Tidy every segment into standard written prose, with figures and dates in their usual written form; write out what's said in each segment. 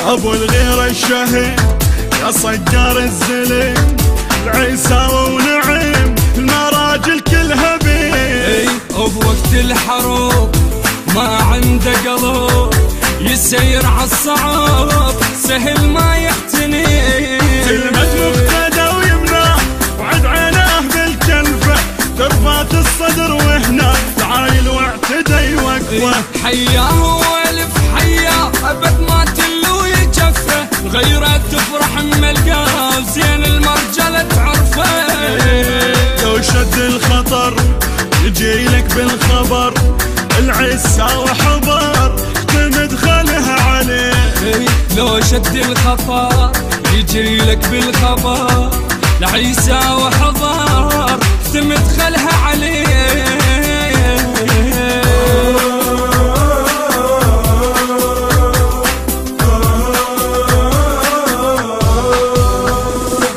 ابو الغيرة الشهيد يا صقر الزلم، العيساوي ونعيم المراجل كلها بيه. بوقت الحروب ما عنده قلب، يسير عالصعب سهل ما يحتني. كلمة مقتدى ويمناه وعد عيناه بالكلفة، ترفات الصدر وهنا تعايل واعتدى يوقفه. حياه والف حياه ابد ما تلو يجفه، غيره تفرح ملقاه زين المرجله تعرفه. لو شد الخطر يجي لك بالخبر، العيساوي حضر اختمد خلها عليه. لو شد الخطر يجي لك بالخبر، العيساوي حضر اختمد خلها عليه.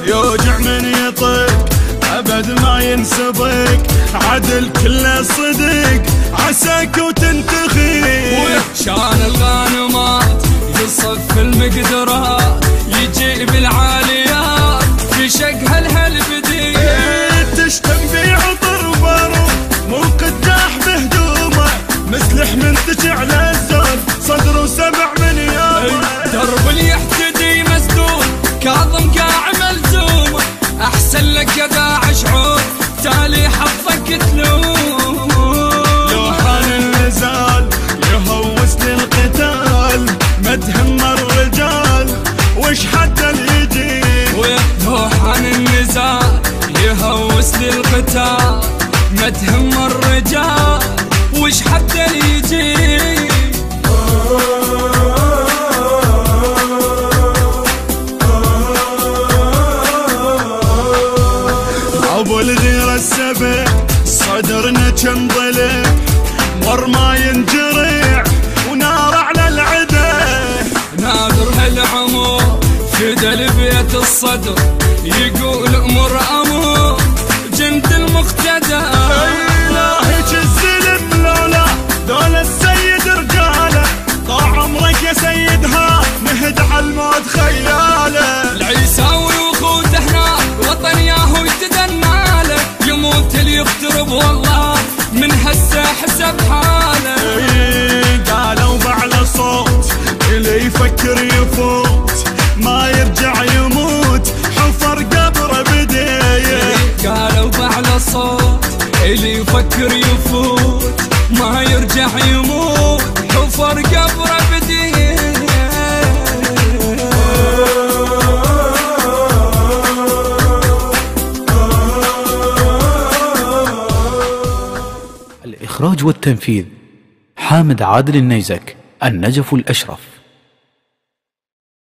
يوجع من يطق ابد ما ينسبك، عدل كله صدق عساك وتنتخي. شان الغانمات يصف المقدرات، يجي بالعاليات في شقها الهالبدي. تشتم في عطر بارود مو قداح بهدومه، مسلح منتج على الزول صدره 7 مليون. درب اللي يحتدي مسدود كاظم قاع ملزوم، احسن لك يا داعش عود تالي حظك تلوم. لو حان النزال يهوس للقتال، ما تهم الرجال وش حتى اليجي. لو حان النزال يهوس للقتال، ما تهم الرجال وش حتى يجي. ابو الغيرة السبع صدرنا كم ضلع، مر ما ينجرع ونار على العدا. نادر هالعمر فدى البيت الصدر، يقول امر امور جند المقتدى. لا هيك الزلم لولا دول السيد رجاله، طال عمرك يا سيدها نهد على الموت خياله. العيساوي وخوته هنا وطن ياهو يتدناله، يموت اللي يقترب والله من هسه حسب حاله. قالوا بعلى صوت اللي يفكر يفوت ما يرجع يموت، حفر قبره بديه. قالوا بعلى صوت اللي يفكر يفوت ما يرجع يموت، حفر قبره بديه. الإخراج والتنفيذ حامد عادل النيزك، النجف الأشرف.